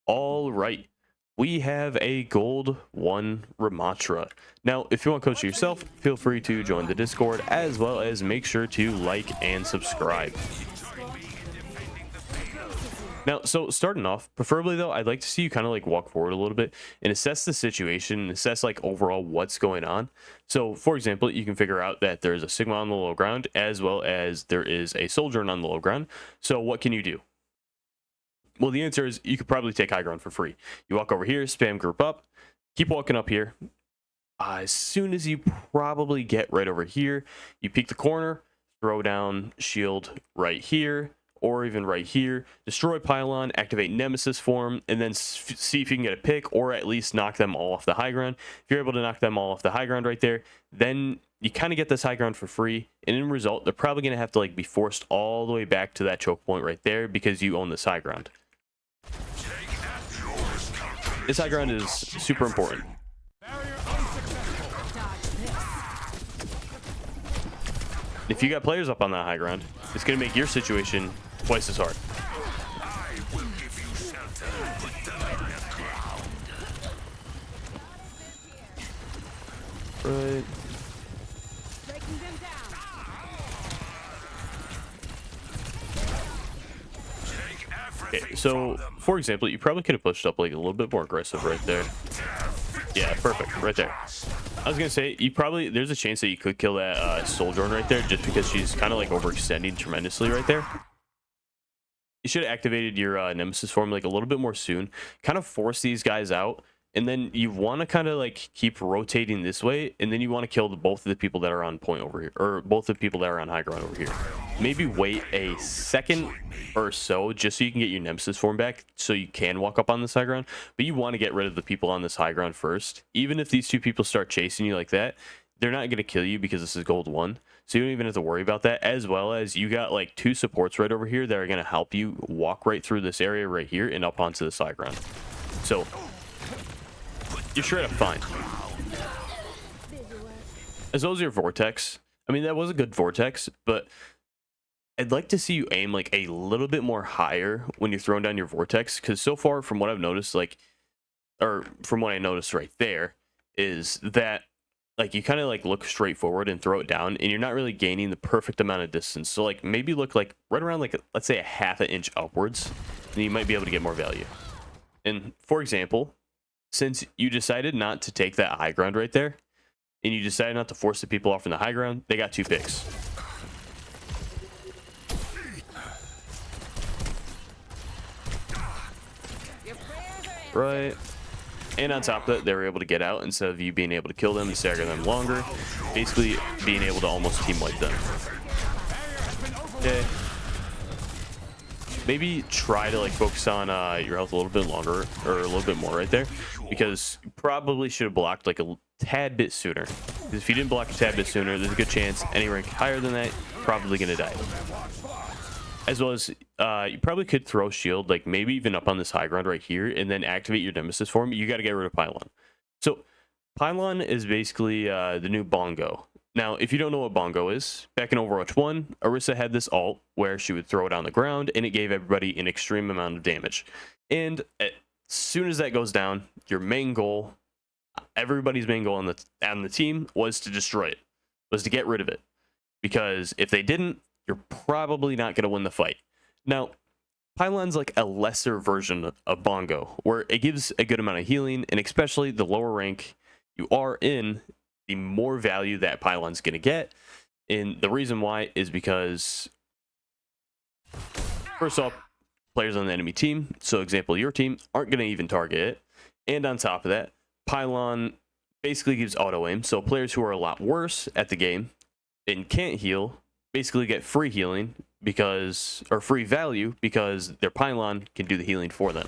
All right. We have a gold 1 Ramatra. Now, if you want to coach yourself, feel free to join the Discord, as well as make sure to like and subscribe. Now, so starting off, preferably though, I'd like to see you kind of like walk forward a little bit and assess the situation, and assess like overall what's going on. So, for example, you can figure out that there's a Sigma on the low ground, as well as there is a Sojourn on the low ground. So, what can you do? Well, the answer is you could probably take high ground for free. You walk over here, spam group up, keep walking up here. As soon as you probably get right over here, you peek the corner, throw down shield right here, or even right here, destroy pylon, activate nemesis form, and then see if you can get a pick, or at least knock them all off the high ground. If you're able to knock them all off the high ground right there, then you kind of get this high ground for free, and in result, they're probably going to have to like be forced all the way back to that choke point right there because you own this high ground. This high ground is super important. If you got players up on that high ground, it's going to make your situation twice as hard. Right. Okay, so for example, you probably could have pushed up like a little bit more aggressive right there. Yeah, perfect, right there. I was gonna say, there's a chance that you could kill that Sojourn right there, just because she's kind of like overextending tremendously right there. You should have activated your nemesis form like a little bit more soon, kind of force these guys out, and then you want to kind of like keep rotating this way, and then you want to kill both of the people that are on point over here, or both of the people that are on high ground over here. Maybe wait a second or so just so you can get your nemesis form back, so you can walk up on this high ground. But you want to get rid of the people on this high ground first. Even if these two people start chasing you like that, they're not going to kill you because this is gold 1. So you don't even have to worry about that, as well as you got like 2 supports right over here that are going to help you walk right through this area right here and up onto the high ground. So you're straight up fine. As well as your vortex. I mean, that was a good vortex, but I'd like to see you aim like a little bit more higher when you're throwing down your vortex, because so far from what I've noticed, from what I noticed right there, is that like you kind of like look straight forward and throw it down, and you're not really gaining the perfect amount of distance. So like maybe look like right around like let's say a ½ inch upwards, and you might be able to get more value. And for example, since you decided not to take that high ground right there, and you decided not to force the people off in the high ground, they got 2 picks. Right. And on top of that, they were able to get out instead of you being able to kill them and stagger them longer. Basically being able to almost team wipe them. Okay. Maybe try to like focus on your health a little bit longer, or a little bit more right there, because you probably should have blocked like a tad bit sooner. Because if you didn't block a tad bit sooner, there's a good chance any rank higher than that, you're probably going to die. As well as you probably could throw shield, like maybe even up on this high ground right here, and then activate your nemesis form. You got to get rid of pylon. So pylon is basically the new bongo. Now, if you don't know what bongo is, back in Overwatch 1, Orisa had this ult where she would throw it on the ground, and it gave everybody an extreme amount of damage. And as soon as that goes down, your main goal, everybody's main goal on the team, was to destroy it, was to get rid of it. Because if they didn't, you're probably not going to win the fight. Now, pylon's like a lesser version of bongo, where it gives a good amount of healing, and especially the lower rank you are in, the more value that pylon's going to get. And the reason why is because, first off, players on the enemy team, so example your team, aren't going to even target it. And on top of that, pylon basically gives auto aim, so players who are a lot worse at the game and can't heal basically get free healing or free value, because their pylon can do the healing for them.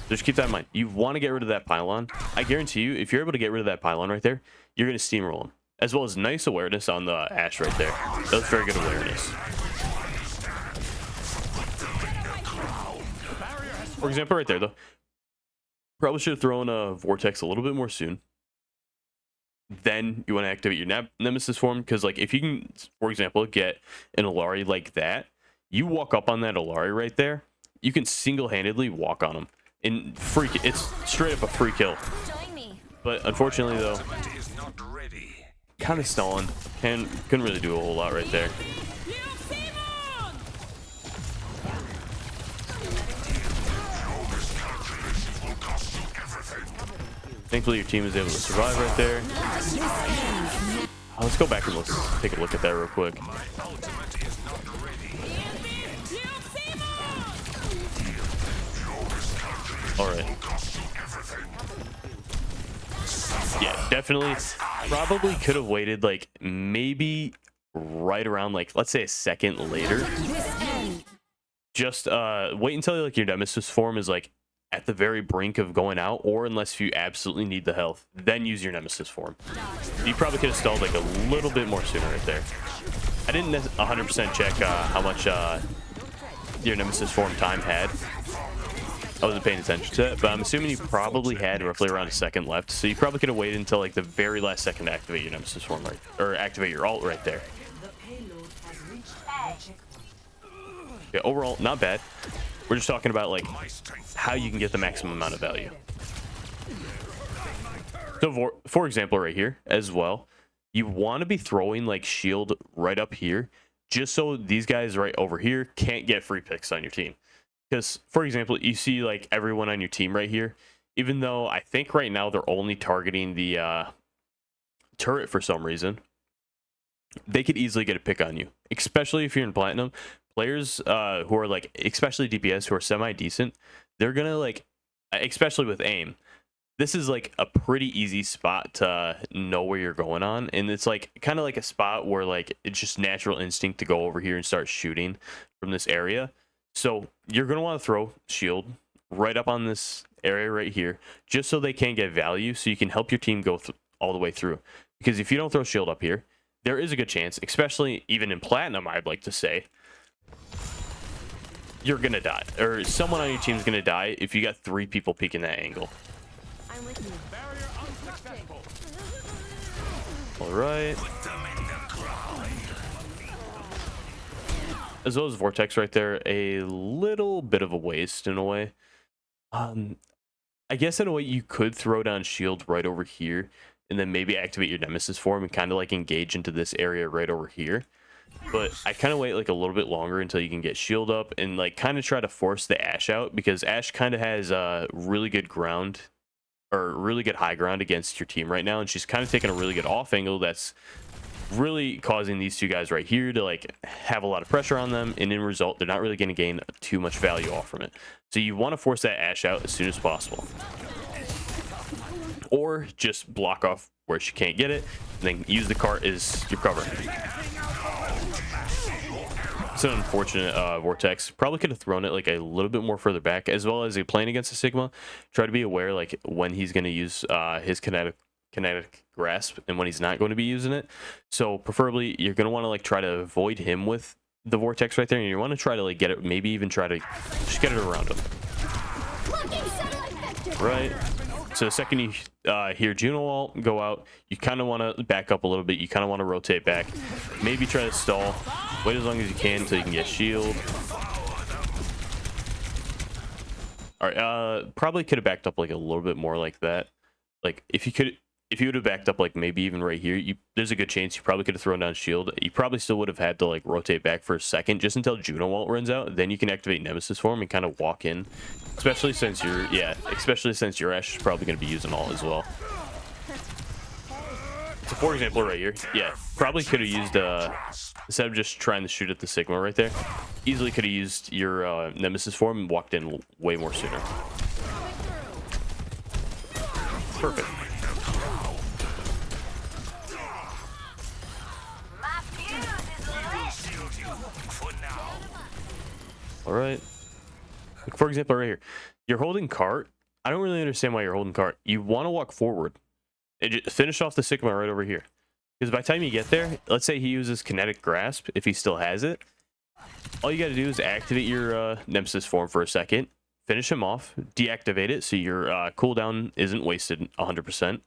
Just keep that in mind. You want to get rid of that pylon. I guarantee you, if you're able to get rid of that pylon right there, you're going to steamroll them. As well as nice awareness on the Ashe right there. That was very good awareness. For example, right there, though, probably should have thrown a vortex a little bit more soon. Then you want to activate your nemesis form, because like if you can, for example, get an Alari like that, you walk up on that Alari right there, you can single-handedly walk on them and it's straight up a free kill. But unfortunately though, kind of stalling, couldn't really do a whole lot right there. Thankfully your team is able to survive right there. Let's go back and let's take a look at that real quick. All right. Yeah, definitely. Probably could have waited like maybe right around like, let's say a second later. Just wait until like your nemesis form is like at the very brink of going out, or unless you absolutely need the health, then use your nemesis form. You probably could have stalled like a little bit more sooner right there. I didn't 100% check how much your nemesis form time had. I wasn't paying attention to it, but I'm assuming you probably had roughly around a second left, so you probably could have waited until like the very last second to activate your nemesis form, right, or activate your ult right there. Yeah, overall, not bad. We're just talking about like how you can get the maximum amount of value. So for example, right here as well, you want to be throwing like shield right up here, just so these guys right over here can't get free picks on your team. Because, for example, you see like everyone on your team right here, even though I think right now they're only targeting the turret for some reason, they could easily get a pick on you, especially if you're in platinum. Players who are like, especially DPS, who are semi-decent, they're going to like, especially with aim, this is like a pretty easy spot to know where you're going on. And it's like kind of like a spot where like it's just natural instinct to go over here and start shooting from this area. So you're going to want to throw shield right up on this area right here, just so they can't get value, so you can help your team go all the way through. Because if you don't throw shield up here, there is a good chance, especially even in platinum, I'd like to say, you're going to die. Or someone on your team is going to die if you got 3 people peeking that angle. I'm with you. All right. As well as Vortex right there, a little bit of a waste in a way. I guess in a way you could throw down shield right over here and then maybe activate your nemesis form and kind of like engage into this area right over here. But I kind of wait like a little bit longer until you can get shield up and like kind of try to force the Ashe out, because Ashe kind of has really good ground, or really good high ground against your team right now, and she's kind of taking a really good off angle that's really causing these two guys right here to like have a lot of pressure on them, and in result they're not really going to gain too much value off from it. So you want to force that Ashe out as soon as possible, or just block off where she can't get it and then use the cart as your cover. It's an unfortunate Vortex. Probably could have thrown it like a little bit more further back. As well as a playing against a Sigma, try to be aware like when he's going to use his kinetic grasp and when he's not going to be using it. So preferably you're going to want to like try to avoid him with the Vortex right there, and you want to try to like get it, maybe even try to just get it around him. Right. So the second you hear Juno ult go out, you kind of want to back up a little bit. You kind of want to rotate back, maybe try to stall, wait as long as you can until you can get shield. All right, probably could have backed up like a little bit more like that. Like if you would have backed up like maybe even right here, there's a good chance you probably could have thrown down shield. You probably still would have had to like rotate back for a second just until Juno ult runs out. Then you can activate Nemesis form and kind of walk in, especially since your Ashe is probably going to be using ult as well. So for example right here, yeah, probably could have used instead of just trying to shoot at the Sigma right there, easily could have used your Nemesis form and walked in way more sooner. Perfect. All right. For example, right here, you're holding cart. I don't really understand why you're holding cart. You want to walk forward and just finish off the Sigma right over here. Because by the time you get there, let's say he uses kinetic grasp, if he still has it, all you got to do is activate your Nemesis form for a second, finish him off, deactivate it so your cooldown isn't wasted 100%,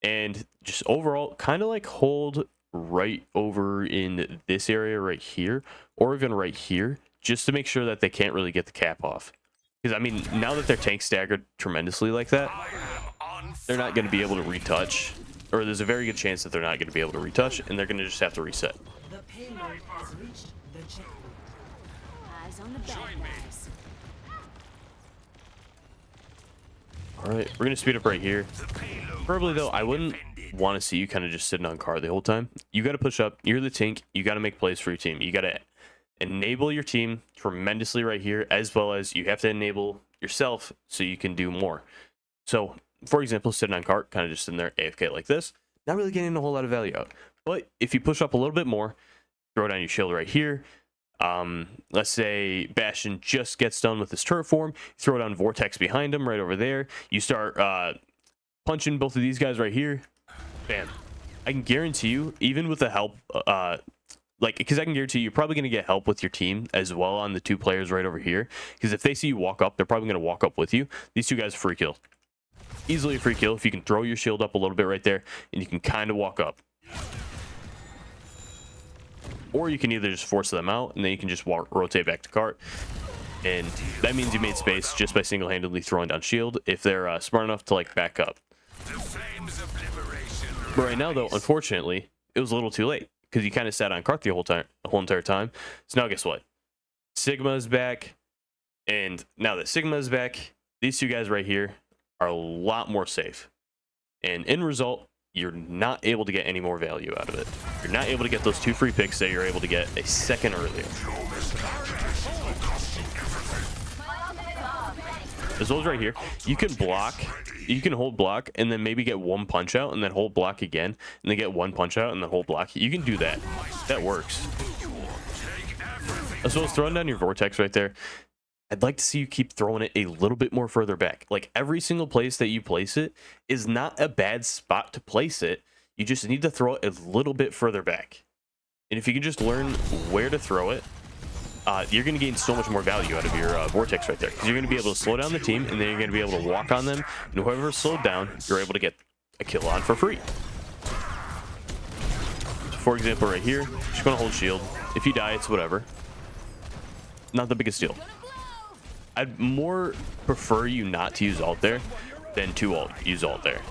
and just overall kind of like hold right over in this area right here, or even right here, just to make sure that they can't really get the cap off. Because I mean, now that their tank staggered tremendously like that, they're not going to be able to retouch, or there's a very good chance that they're not going to be able to retouch, and they're going to just have to reset. The payload has reached the checkpoint. Eyes on the bad guys. All right, we're going to speed up right here. Probably though, I wouldn't want to see you kind of just sitting on card the whole time. You got to push up. You're the tank. You got to make plays for your team. You got to enable your team tremendously right here, as well as you have to enable yourself so you can do more. So, for example, sitting on cart, kind of just sitting there AFK like this, not really getting a whole lot of value out. But if you push up a little bit more, throw down your shield right here. Let's say Bastion just gets done with his turret form, throw down Vortex behind him right over there. You start punching both of these guys right here. Bam. I can guarantee you, even with the help, because I can guarantee you're probably going to get help with your team as well on the two players right over here. Because if they see you walk up, they're probably going to walk up with you. These two guys are free kill. Easily a free kill if you can throw your shield up a little bit right there and you can kind of walk up. Or you can either just force them out and then you can just rotate back to cart. And that means you made space just by single-handedly throwing down shield if they're smart enough to like back up. But right now though, unfortunately, it was a little too late because you kind of sat on cart the whole entire time. So now guess what? Sigma is back, and now that Sigma is back, these two guys right here are a lot more safe. And in result, you're not able to get any more value out of it. You're not able to get those two free picks that you're able to get a second earlier. As well as right here, you can block, you can hold block and then maybe get one punch out and then hold block again and then get one punch out and then hold block. You can do that. That works. As well as throwing down your Vortex right there. I'd like to see you keep throwing it a little bit more further back. Like every single place that you place it is not a bad spot to place it. You just need to throw it a little bit further back. And if you can just learn where to throw it, you're going to gain so much more value out of your Vortex right there. Because you're going to be able to slow down the team, and then you're going to be able to walk on them. And whoever's slowed down, you're able to get a kill on for free. So for example, right here, just going to hold shield. If you die, it's whatever. Not the biggest deal. I'd more prefer you not to use ult there than to use ult there.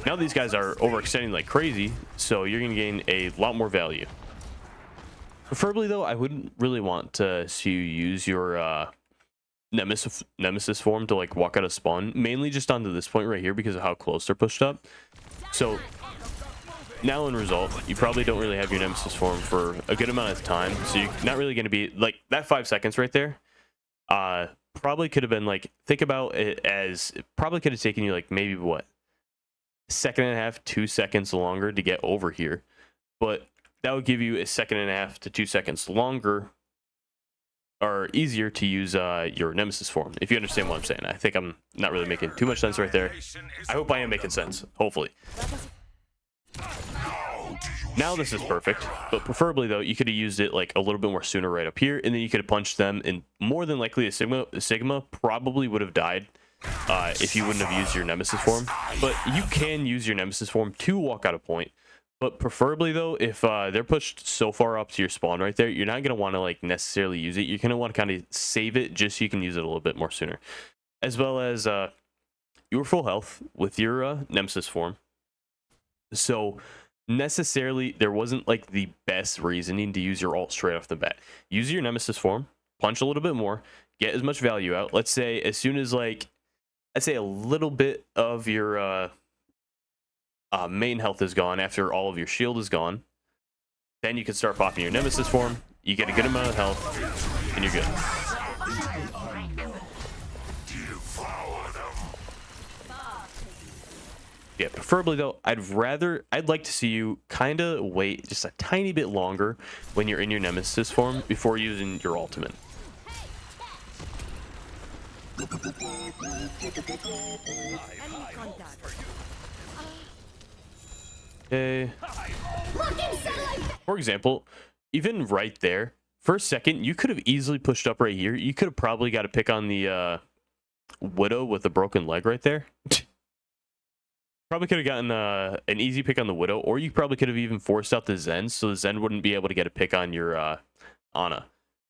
Now these guys are overextending like crazy, so you're going to gain a lot more value. Preferably, though, I wouldn't really want to see you use your Nemesis form to like walk out of spawn, mainly just onto this point right here because of how close they're pushed up. So now in result, you probably don't really have your Nemesis form for a good amount of time, so you're not really going to be like that 5 seconds right there. Probably could have been like, think about it as it probably could have taken you like maybe what, 1.5 to 2 seconds longer to get over here, but that would give you 1.5 to 2 seconds longer or easier to use your Nemesis form, if you understand what I'm saying. I think I'm not really making too much sense right there. I hope I am making sense, hopefully. Now this is perfect, but preferably though, you could have used it like a little bit more sooner right up here, and then you could have punched them, and more than likely a Sigma probably would have died if you wouldn't have used your Nemesis form. But you can use your Nemesis form to walk out a point. But preferably though, if they're pushed so far up to your spawn right there, you're not going to want to like necessarily use it. You're going to want to kind of save it just so you can use it a little bit more sooner. As well as you were full health with your Nemesis form. So necessarily there wasn't like the best reasoning to use your ult straight off the bat. Use your Nemesis form, punch a little bit more, get as much value out. Let's say as soon as like, I'd say a little bit of your main health is gone after all of your shield is gone, then you can start popping your Nemesis form. You get a good amount of health and you're good. Yeah, preferably though, I'd like to see you kind of wait just a tiny bit longer when you're in your Nemesis form before using your ultimate. Okay. For example, even right there, for a second, you could have easily pushed up right here. You could have probably got a pick on the Widow with a broken leg right there. Probably could have gotten an easy pick on the Widow, or you probably could have even forced out the Zen, so the Zen wouldn't be able to get a pick on your Ana.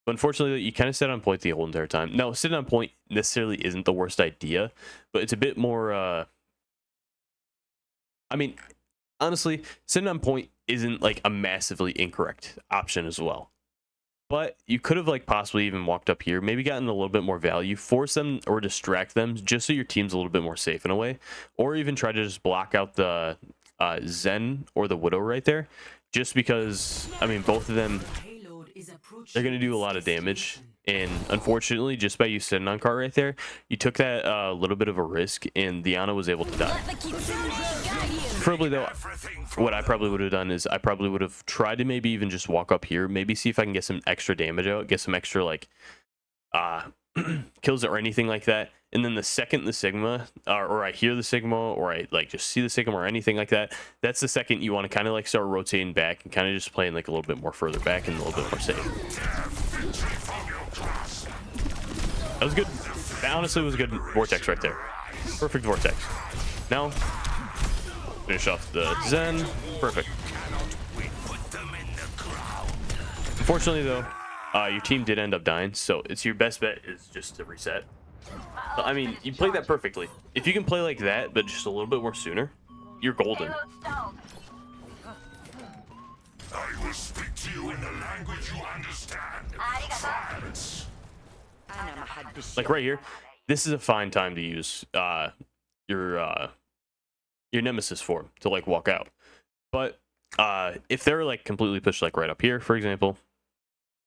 But unfortunately, you kind of sit on point the whole entire time. Now, sitting on point necessarily isn't the worst idea, but it's a bit more. I mean, honestly, sitting on point isn't like a massively incorrect option as well. But you could have like possibly even walked up here, maybe gotten a little bit more value, force them or distract them just so your team's a little bit more safe in a way, or even try to just block out the Zen or the Widow right there, just because, I mean, both of them, they're going to do a lot of damage. And unfortunately, just by you sitting on cart right there, you took that little bit of a risk, and Diana was able to die. Preferably though, what I probably would have done is I probably would have tried to maybe even just walk up here, maybe see if I can get some extra damage out, get some extra like kills or anything like that. And then the second the Sigma, or I hear the Sigma, or I like just see the Sigma or anything like that, that's the second you want to kind of like start rotating back and kind of just playing like a little bit more further back and a little bit more safe. That was good. That honestly was a good vortex right there. Perfect vortex. Now, finish off the Zen. Perfect. Unfortunately, though, your team did end up dying, so it's your best bet is just to reset. But, I mean, you played that perfectly. If you can play like that, but just a little bit more sooner, you're golden. I will speak to you in the language you understand. Silence. Like right here, this is a fine time to use your nemesis form to like walk out. But if they're like completely pushed like right up here, for example,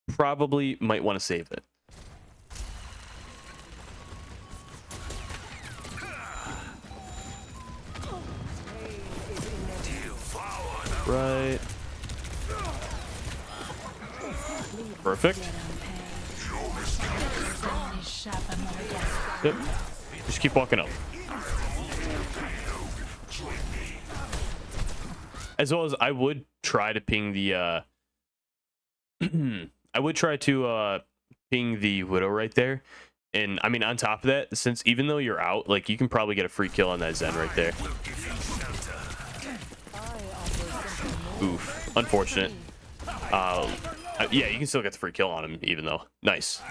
probably might want to save it. Right. Perfect. Yep. Just keep walking up. As well as I would try to ping the I would try to ping the Widow right there. And I mean, on top of that, since even though you're out, like you can probably get a free kill on that Zen right there. Oof. Unfortunate. Yeah, you can still get the free kill on him, even though. Nice.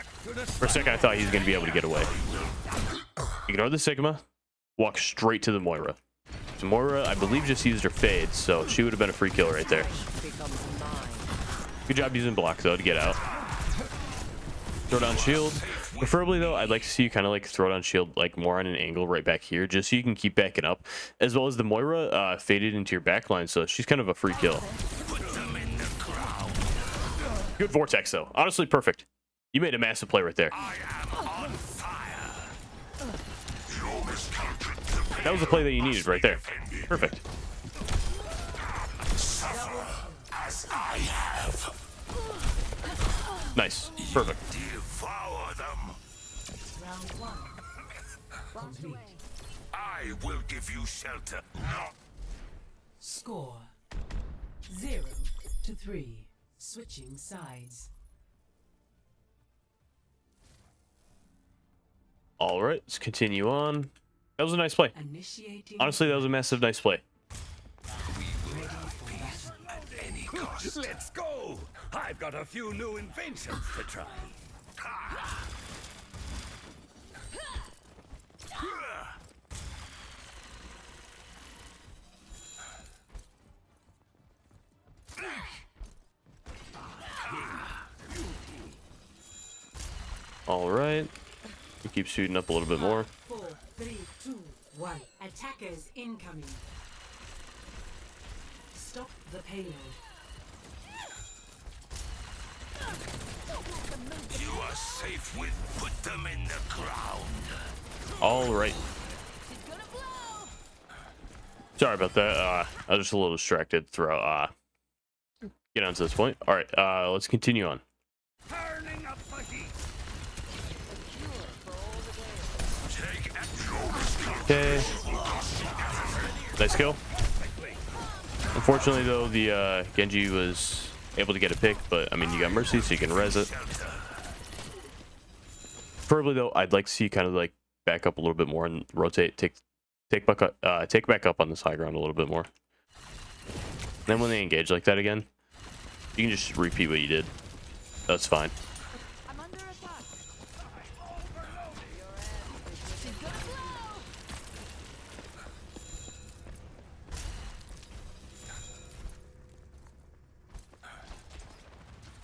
For a second, I thought he was going to be able to get away. Ignore the Sigma. Walk straight to the Moira. So Moira, I believe, just used her fade, so she would have been a free kill right there. Good job using block, though, to get out. Throw down shield. Preferably, though, I'd like to see you kind of like throw down shield like more on an angle right back here, just so you can keep backing up. As well as the Moira faded into your backline, so she's kind of a free kill. Good vortex, though. Honestly, perfect. You made a massive play right there. That was the play that you needed right there. Perfect. Nice. Perfect. I will give you shelter. Score 0-3. Switching sides. All right, let's continue on. That was a nice play. Initiating. Honestly, that was a massive nice play. Let's go! I've got a few new inventions to try. All right. We keep shooting up a little bit more. 4, 3, 2, 1. Attackers incoming. Stop the payload. You are safe with put them in the ground. All right. Sorry about that. I was just a little distracted throughout get on to this point. All right, let's continue on. Turning up the heat. Okay. Nice kill. Unfortunately, though, the Genji was able to get a pick, but I mean, you got Mercy, so you can res it. Preferably, though, I'd like to see you kind of like back up a little bit more and rotate, take back up on this high ground a little bit more. Then when they engage like that again, you can just repeat what you did. That's fine.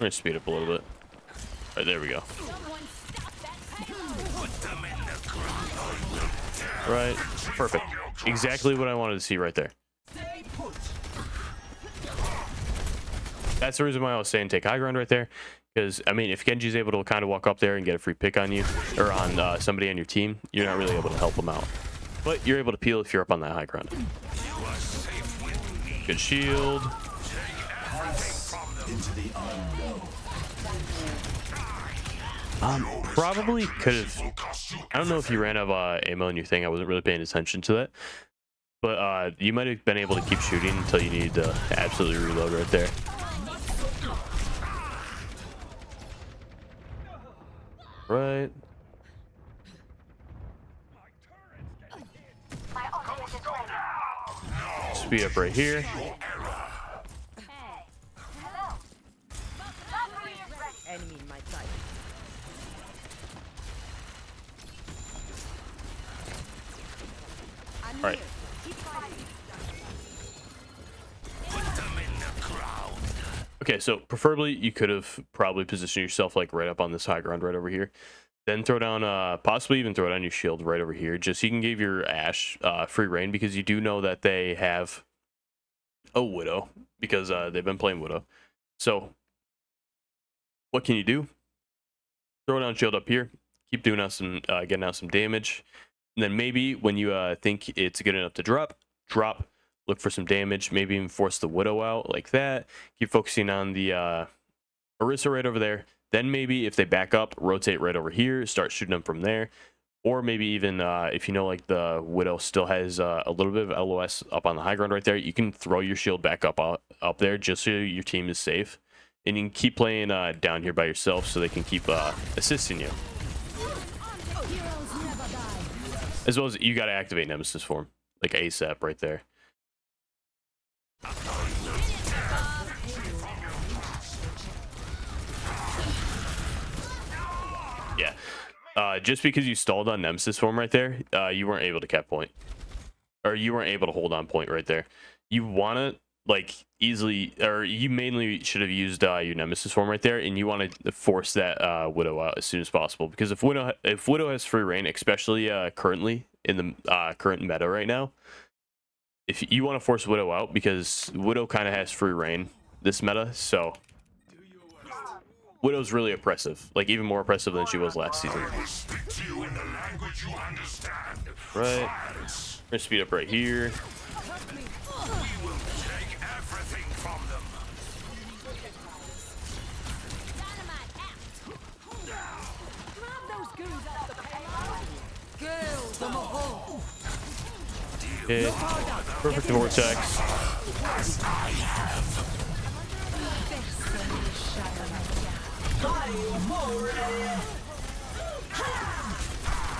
gonna speed up a little bit. Right, there we go. Right, perfect. Exactly what I wanted to see right there. That's the reason why I was saying take high ground right there. Because, I mean, if Genji's able to kind of walk up there and get a free pick on you, or on somebody on your team, you're not really able to help them out. But you're able to peel if you're up on that high ground. Good shield. Probably could have. I don't know if you ran out of ammo in your thing. I wasn't really paying attention to that. But you might have been able to keep shooting until you needed to absolutely reload right there. Right. Speed up right here. Enemy in my sight. All right. Okay, so preferably you could have probably positioned yourself like right up on this high ground right over here. Then throw down, possibly even throw down your shield right over here, just so you can give your Ashe free reign, because you do know that they have a Widow, because they've been playing Widow. So what can you do? Throw down shield up here, keep doing out some, getting out some damage, and then maybe when you think it's good enough to drop, look for some damage, maybe even force the Widow out like that. Keep focusing on the Orisa right over there. Then maybe if they back up, rotate right over here, start shooting them from there. Or maybe even if you know like the Widow still has a little bit of LOS up on the high ground right there, you can throw your shield back up there just so your team is safe. And you can keep playing down here by yourself so they can keep assisting you. As well as you got to activate Nemesis form, like ASAP right there. Yeah. Just because you stalled on Nemesis form right there, you weren't able to cap point. Or you weren't able to hold on point right there. You want to, like, easily, or you mainly should have used your Nemesis form right there, and you want to force that Widow out as soon as possible. Because if Widow has free reign, especially currently in the current meta right now, if you want to force Widow out, because Widow kind of has free reign this meta, so Widow's really oppressive, like even more oppressive than she was last season. Right. We're gonna speed up right here. Okay. Perfect vortex.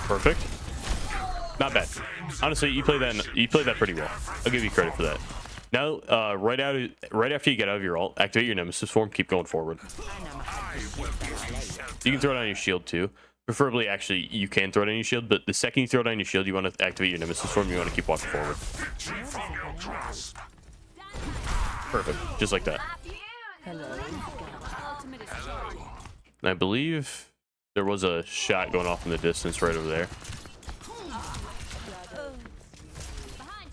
Perfect. Not bad. Honestly, you played that pretty well. I'll give you credit for that. Now, right after you get out of your ult, activate your Nemesis form. Keep going forward. You can throw down your shield too. Preferably, actually, you can throw down your shield, but the second you throw down your shield, you want to activate your Nemesis form. You want to keep walking forward. Perfect. Just like that. And I believe there was a shot going off in the distance right over there.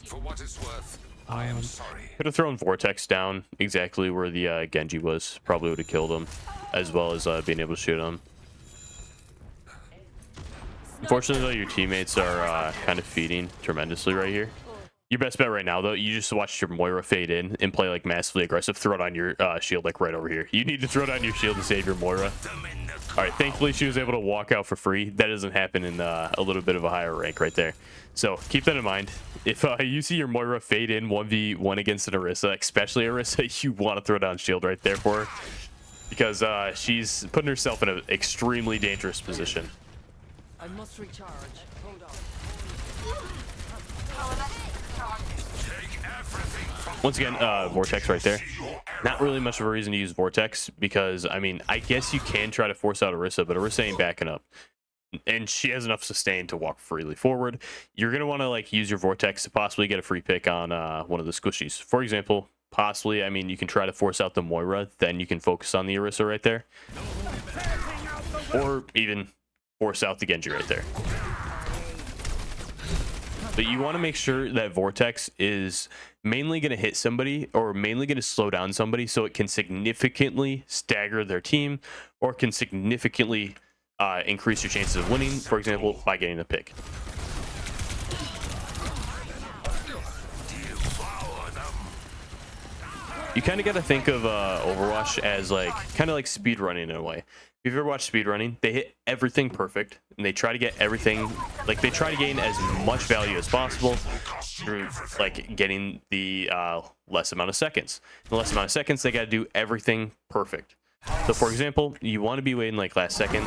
For what it's worth, I am sorry. Could have thrown Vortex down exactly where the Genji was. Probably would have killed him, as well as being able to shoot him. Unfortunately, though, your teammates are kind of feeding tremendously right here. Your best bet right now, though, you just watch your Moira fade in and play like massively aggressive. Throw down your shield like right over here. You need to throw down your shield to save your Moira. All right, thankfully she was able to walk out for free. That doesn't happen in a little bit of a higher rank right there. So keep that in mind. If you see your Moira fade in 1v1 against an Orisa, especially Orisa, you want to throw down shield right there for her, because she's putting herself in an extremely dangerous position. I must recharge. Hold on. Once again, Vortex right there. Not really much of a reason to use Vortex, because, I mean, I guess you can try to force out Orisa, but Orisa ain't backing up. And she has enough sustain to walk freely forward. You're going to want to, like, use your Vortex to possibly get a free pick on one of the squishies. For example, possibly, I mean, you can try to force out the Moira, then you can focus on the Orisa right there. Or even force out the Genji right there. But you want to make sure that Vortex is mainly going to hit somebody or mainly going to slow down somebody so it can significantly stagger their team or can significantly increase your chances of winning, for example, by getting a pick. You kind of got to think of Overwatch as like kind of like speed running in a way. If you've ever watched speed running, they hit everything perfect and they try to get everything, like they try to gain as much value as possible through like getting the less amount of seconds. In the less amount of seconds, they got to do everything perfect. So for example, you want to be waiting like last second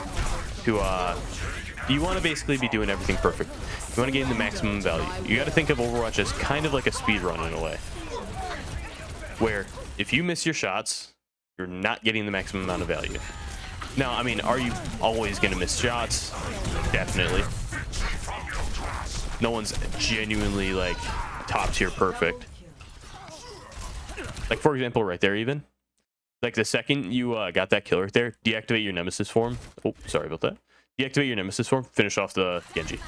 to you want to basically be doing everything perfect. You want to gain the maximum value. You got to think of Overwatch as kind of like a speed run in a way, where if you miss your shots, you're not getting the maximum amount of value. Now, I mean, are you always going to miss shots? Definitely. No one's genuinely like top tier perfect. Like for example, right there, even like the second you got that kill right there, deactivate your Nemesis form. Oh, sorry about that. Deactivate your Nemesis form. Finish off the Genji.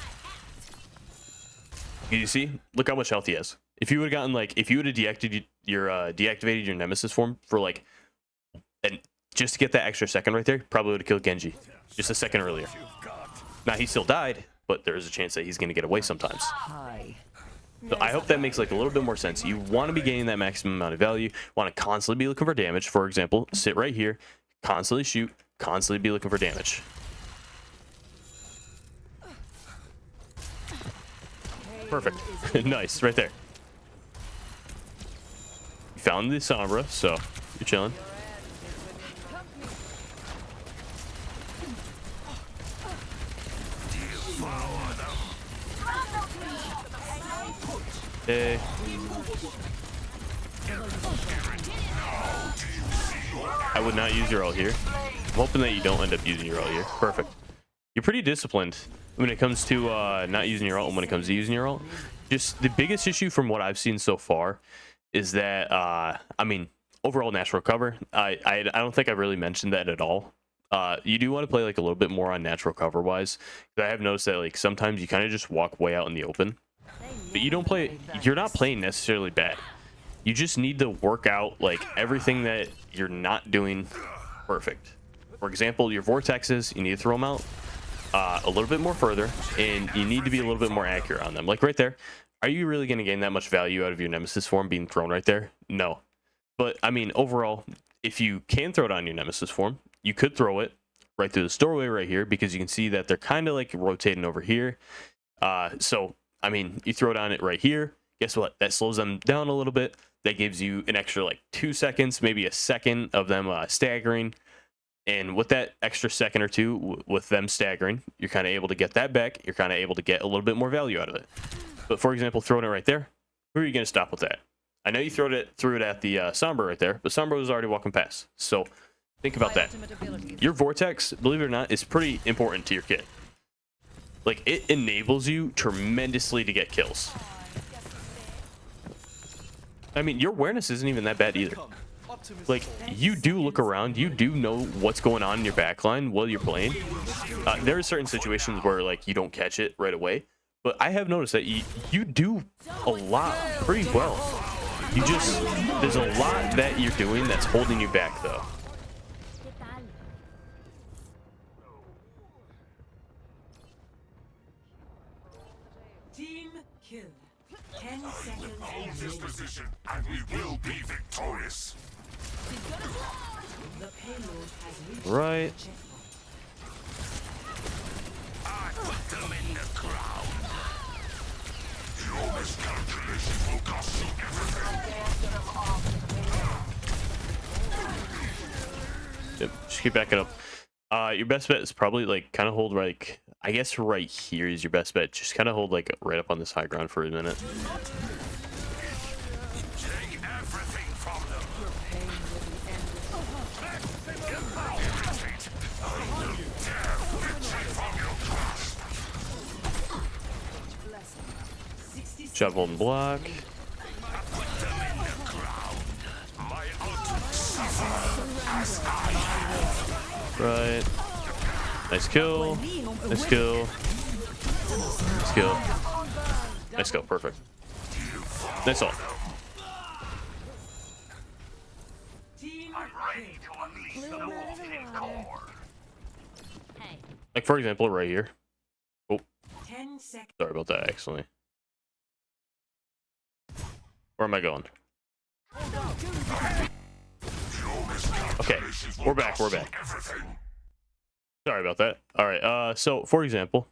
You see? Look how much health he has. If you would have gotten like, if you would have deactivated your Nemesis form for like, and just to get that extra second right there, probably would have killed Genji just a second earlier. Now he still died, but there is a chance that he's going to get away sometimes. So I hope that makes like a little bit more sense. You want to be gaining that maximum amount of value. Want to constantly be looking for damage. For example, sit right here, constantly shoot, constantly be looking for damage. Perfect. Nice, right there. You found the Sombra, so you're chilling. Hey. I would not use your ult here. I'm hoping that you don't end up using your ult here. Perfect. You're pretty disciplined when it comes to not using your ult and when it comes to using your ult. Just the biggest issue from what I've seen so far is that, I mean, overall natural cover. I don't think I've really mentioned that at all. You do want to play like a little bit more on natural cover wise. I have noticed that like sometimes you kind of just walk way out in the open. But you don't play, you're not playing necessarily bad. You just need to work out like everything that you're not doing perfect. For example, your vortexes, you need to throw them out a little bit more further, and you need to be a little bit more accurate on them. Like right there, are you really going to gain that much value out of your Nemesis form being thrown right there? No. But I mean, overall, if you can throw it on your Nemesis form, you could throw it right through this doorway right here, because you can see that they're kind of like rotating over here. So I mean, you throw it on it right here. Guess what? That slows them down a little bit. That gives you an extra like 2 seconds, maybe a second of them staggering. And with that extra second or two with them staggering, you're kind of able to get that back. You're kind of able to get a little bit more value out of it. But for example, throwing it right there, who are you going to stop with that? I know you threw it at the Sombra right there, but Sombra was already walking past. So think about that. Your Vortex, believe it or not, is pretty important to your kit. Like, it enables you tremendously to get kills. I mean, your awareness isn't even that bad either. Like, you do look around, you do know what's going on in your backline while you're playing. There are certain situations where, like, you don't catch it right away. But I have noticed that you do a lot pretty well. You just, there's a lot that you're doing that's holding you back, though. Team kill. 10 seconds. Hold this position, and we will be victorious. The payload has reached Right. the checkpoint. I put them in the ground. Your miscalculation will cost you everything. Yep, just keep backing up. Your best bet is probably like kind of hold like, I guess right here is your best bet. Just kind of hold like right up on this high ground for a minute. Take everything from them. Shovel and block. Put them in the ground. Right. Nice kill. Nice kill. Nice kill. Nice kill. Perfect. Nice ult. Team Blew him out of the water. Hey, Like, for example, right here. Oh, 10 seconds. sorry about that, actually. Where am I going? Okay, we're back. We're back. Sorry about that. All right. So, for example,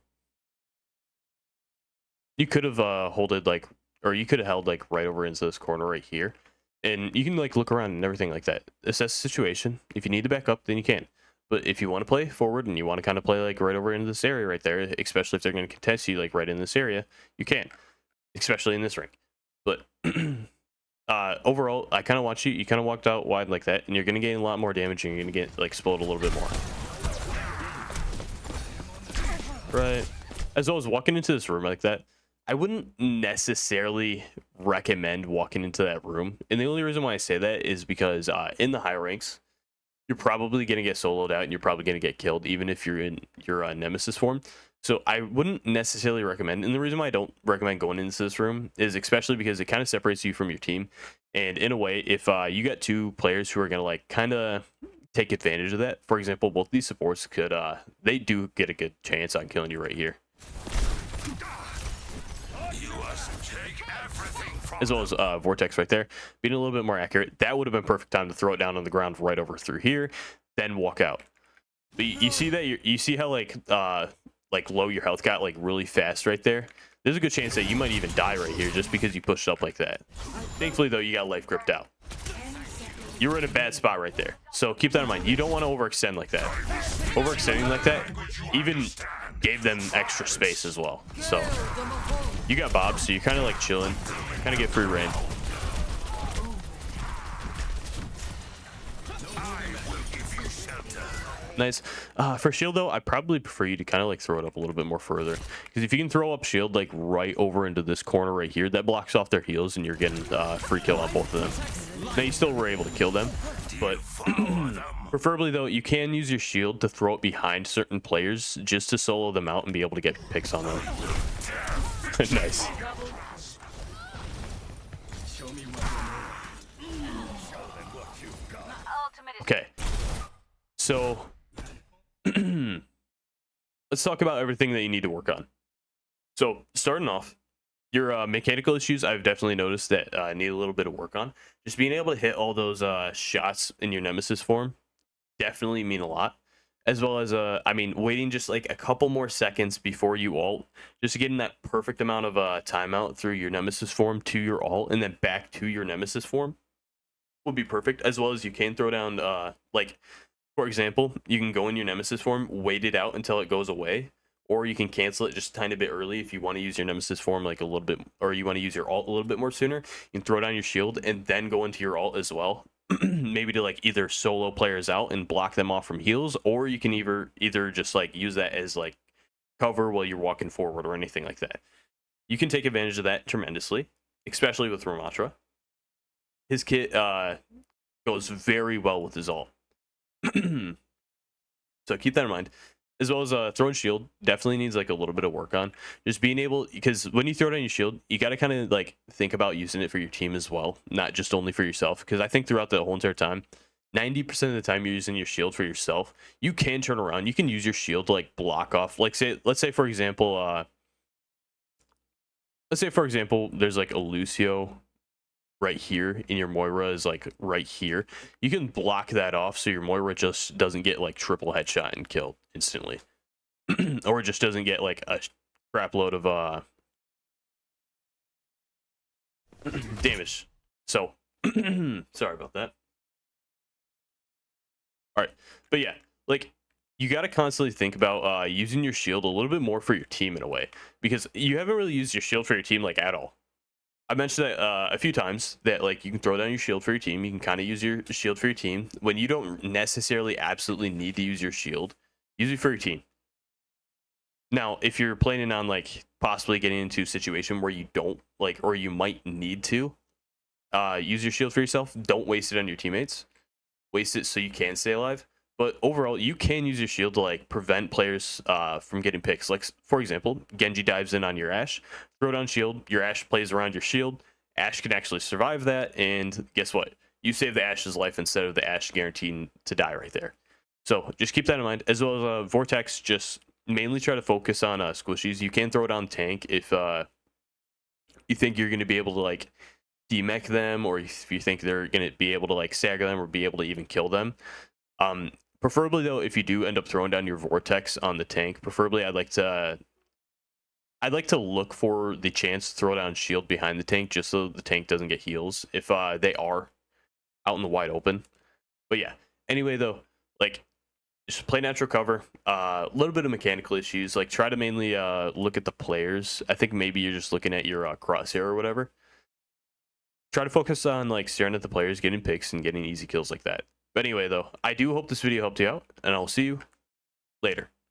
you could have holded like, or you could have held like right over into this corner right here, and you can like look around and everything like that. Assess the situation. If you need to back up, then you can. But if you want to play forward and you want to kind of play like right over into this area right there, especially if they're going to contest you like right in this area, you can, especially in this ring. But overall, I kind of watched you. You kind of walked out wide like that, and you're going to gain a lot more damage, and you're going to get like explode a little bit more. Right. As well as walking into this room like that, I wouldn't necessarily recommend walking into that room. And the only reason why I say that is because in the higher ranks, you're probably going to get soloed out and you're probably going to get killed, even if you're in your nemesis form. So I wouldn't necessarily recommend. And the reason why I don't recommend going into this room is especially because it kind of separates you from your team. And in a way, if you got two players who are going to like kind of take advantage of that, for example, both these supports could, they do get a good chance on killing you right here. As well as Vortex right there, being a little bit more accurate. That would have been perfect time to throw it down on the ground right over through here, then walk out. But you see that you see how like low your health got like really fast right there. There's a good chance that you might even die right here just because you pushed up like that. Thankfully though, you got life gripped out. You were in a bad spot right there, so keep that in mind. You don't want to overextend like that. Overextending like that even gave them extra space as well. So you got Bob, so you're kind of like chilling, kind of get free reign. Nice. For shield though, I probably prefer you to kind of like throw it up a little bit more further, because if you can throw up shield like right over into this corner right here, that blocks off their heals and you're getting free kill on both of them. Now you still were able to kill them, but preferably though, you can use your shield to throw it behind certain players just to solo them out and be able to get picks on them. Nice. Okay, so let's talk about everything that you need to work on. So starting off, your mechanical issues, I've definitely noticed that I need a little bit of work on. Just being able to hit all those shots in your nemesis form definitely mean a lot. As well as, I mean, waiting just like a couple more seconds before you ult, just getting that perfect amount of timeout through your nemesis form to your ult and then back to your nemesis form would be perfect. As well as you can throw down, like, for example, you can go in your nemesis form, wait it out until it goes away, or you can cancel it just a tiny bit early if you want to use your nemesis form like a little bit, or you want to use your ult a little bit more sooner. You can throw down your shield and then go into your ult as well. Maybe to like either solo players out and block them off from heals, or you can either just like use that as like cover while you're walking forward or anything like that. You can take advantage of that tremendously, especially with Ramatra. His kit goes very well with his ult. So keep that in mind. As well as throwing shield definitely needs like a little bit of work on. Just being able, because when you throw down your shield, you got to kind of like think about using it for your team as well, not just only for yourself. Because I think throughout the whole entire time, 90% of the time you're using your shield for yourself, you can turn around. You can use your shield to like block off. Like let's say for example, there's like a Lucio right here and your Moira is like right here. You can block that off so your Moira just doesn't get like triple headshot and killed instantly. Or it just doesn't get like a crap load of damage. So sorry about that. All right, but yeah, like you got to constantly think about using your shield a little bit more for your team in a way, because you haven't really used your shield for your team like at all. I mentioned that a few times that like you can throw down your shield for your team. You can kind of use your shield for your team when you don't necessarily absolutely need to use your shield. Use it for your team. Now, if you're planning on like possibly getting into a situation where you don't like, or you might need to use your shield for yourself, don't waste it on your teammates. waste it so you can stay alive. But overall, you can use your shield to like prevent players from getting picks. Like for example, Genji dives in on your Ashe, throw down shield, your Ashe plays around your shield. Ashe can actually survive that, and guess what? You save the Ashe's life instead of the Ashe guaranteed to die right there. So just keep that in mind. As well as Vortex, just mainly try to focus on squishies. You can throw it on tank if you think you're going to be able to like demech them, or if you think they're going to be able to like stagger them or be able to even kill them. Preferably though, if you do end up throwing down your Vortex on the tank, preferably I'd like to look for the chance to throw down shield behind the tank just so the tank doesn't get heals if they are out in the wide open. But yeah, anyway though, like just play natural cover, a little bit of mechanical issues, like try to mainly look at the players. I think maybe you're just looking at your crosshair or whatever. Try to focus on like staring at the players, getting picks and getting easy kills like that. But anyway though, I do hope this video helped you out, and I'll see you later.